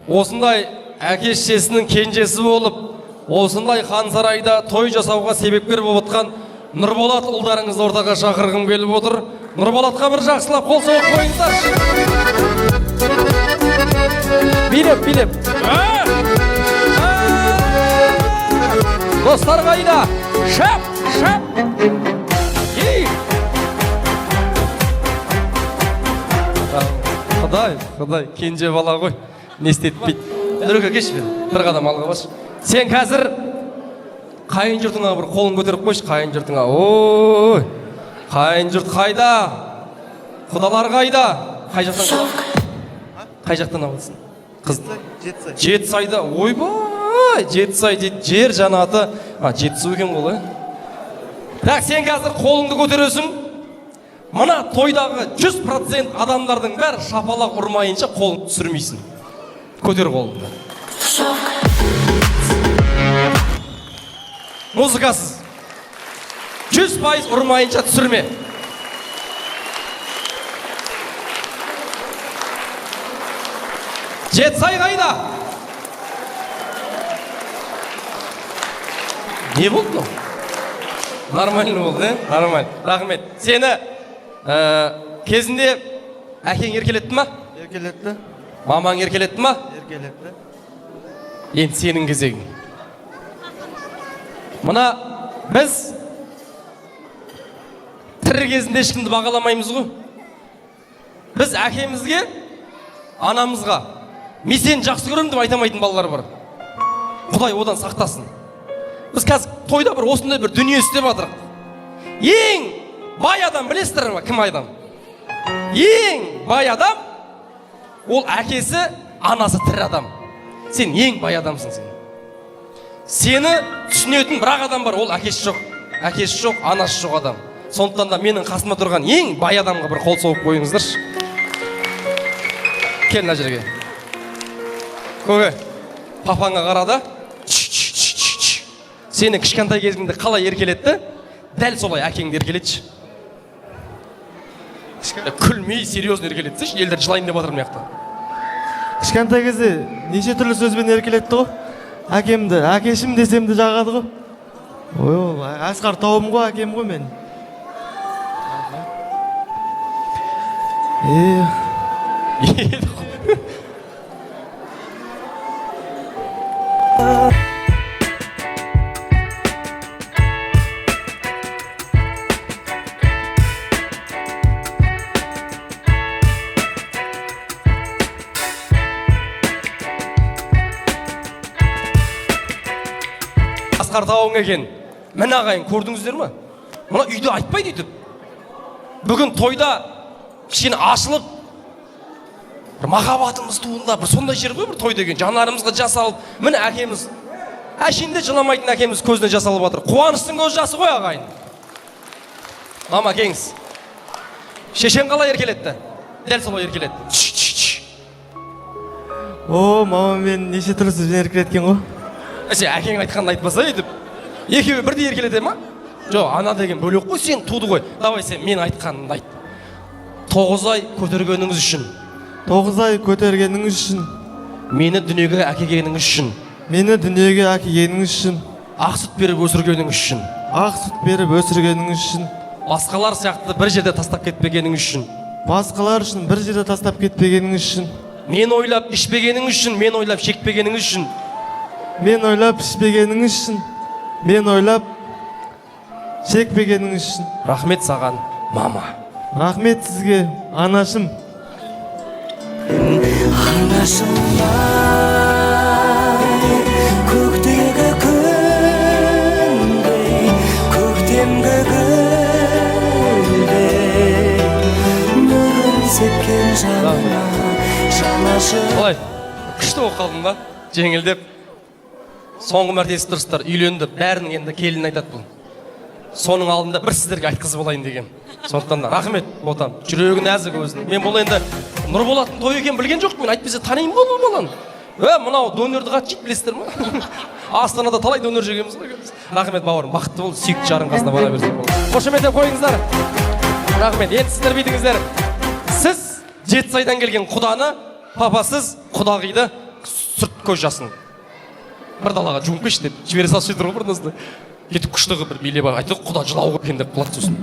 осындай әке шешесінің кенжесі болып, осындай хан сарайда той жасауға себепкер болып отқан Нұрболат ұлдарыңызды ортаға шақырғым келіп отыр. Нұрболатқа бір жақсылап қол соғып қойыңыздар. Билеп. Достар қайда? Шап! Құдай, кенже бала ғой. Не істетпейді. Нұрөке кеш, бір қадам алға баш. Сен қазір қайын жұртыңа бір қолын көтеріп қойшы, қайын жұртыңа. Ой, қайын жұрт қайда? Құдалар қайда? Қай жақтан алысың? Жетісайда. Ойбай, Жетісай дейді, жер жанаты. Жетісу екен ғой. Так, сен қазір қолыңды көтересің. Мына тойдағы 100% адамдардың бәрі шапалақ ұрмайынша қолын түсірмейсің. Көтер қолыңды. Музыкасыз 100% ұрмайынша түсірме. Жетісай қайда? Не болды бұл? Нормально болды, нормально. Рахмет. Сені кезінде әкең еркелетті ма? Еркелетті. Мамаң еркелетті ма? Еркелетті. Енді сенің кезегің. Мына біз тірі кезінде ешкімді бағаламаймыз ғой. Біз әкемізге, анамызға мен сені жақсы көремін деп айтамайтын балалар бар. Құдай одан сақтасын. Біз қазір тойда бір осындай бір дүние істеп жатырық. Ең бай адам білесіздер ме? Кім адам? Ең бай адам ол әкесі, анасы тірі адам. Сен ең бай адамсың сен. Сені түсінетін бірақ адам бар, ол әкесі жоқ. Әкесі жоқ, анасы жоқ адам. Сондықтан да менің қасыма тұрған ең бай адамға бір қол соғып қойыңыздаршы. Кел мына жерге. Көке, папаңа қарады. Сені кішкентай кезіңде қалай еркелетті? Дәл солай әкеңді еркелетші. Күлмей, серьезно еркелетсінші, елдер жылайын деп жатыр маяқта. Кішкентай кезде неше түрлі сөзбен еркелетті ғой. Әкемді, әкешім десемді жағады ғой. Ой, Асқар тауым ғой, әкем ғой мен. Асқар тауың екен. Мін ағайын, көрдіңіздер ма? Мұна үйде айтпайды етіп. Бүгін тойда кішкене ашылып, бір махаббатымыз туында, бір сондай жер ғой, бір той деген. Жанарымызға жас алып, мін әкеміз, әшейінде жыламайтын әкеміз көзіне жас алып жатыр. Қуаныштың көз жасы ғой ағайын. Мама кеңіз. Шешен қалай еркелетті? Дәл солай еркелетті. О, мама мен неше түрлі сөзбен еркелеткен ғой. Сен әкең айтқанды айтпаса етіп, екеуі бірдей еркелете ма? Жоқ, ана деген бөлек қой, сен туды ғой. Давай сен мен айтқанымды айт. 9 ай көтергеніңіз үшін. 9 ай көтергеніңіз үшін. Мені дүниеге әкелгеніңіз үшін. Мені дүниеге әкелгеніңіз үшін. Ақ сүт беріп өсіргеніңіз үшін. Ақ сүт беріп өсіргеніңіз үшін. Басқалар сияқты бір жерде тастап кетпегеніңіз үшін. Басқалар үшін бір жерде тастап кетпегеніңіз үшін. Мен ойлап ішпегеніңіз үшін, мен ойлап шекпегеніңіз үшін. Мен ойлап ішпегеніңіз үшін. Мен ойлап шекпегеніңіз үшін. Рахмет саған, мама. Рахмет сізге, анашым. Анашым бар, көктегі күндей, көктемгі гүлдей, нұрын сепкен жанына, жанашыр. Олай, күшті болып қалдың ба? Жеңілдеп. Соңғы мәрте естіп тұрсыздар, үйленді, бәрінің енді келін айтады бұл. Соның алдында бір сіздерге айтқызып болайын деген. Сондықтан да рахмет, ботам. Жүрегі нәзік өзінің. Мен бұл енді Нұрболаттың той екенін білген жоқпын. Айтпаса танимын ғой бұл баланы. Мынау донорды қатты жейді, білесіздер ма? Астанада талай донор жегенбіз ғой. Рахмет бауырым, бақытты бол, сүйікті жарың қасына бара берсін. Қошеметтеп қойыңыздар. Рахмет. Енді сіздер білдіңіздер. Сіз Жетісайдан келген құданы, папасыз құдағиды сүрт көз жасын бір далаға жуып қойшы деп жібере салып сөйтір ғой бір нәрсе кетіп күшті қылып бір билеп айтты құда жылау екен деп қылады сосын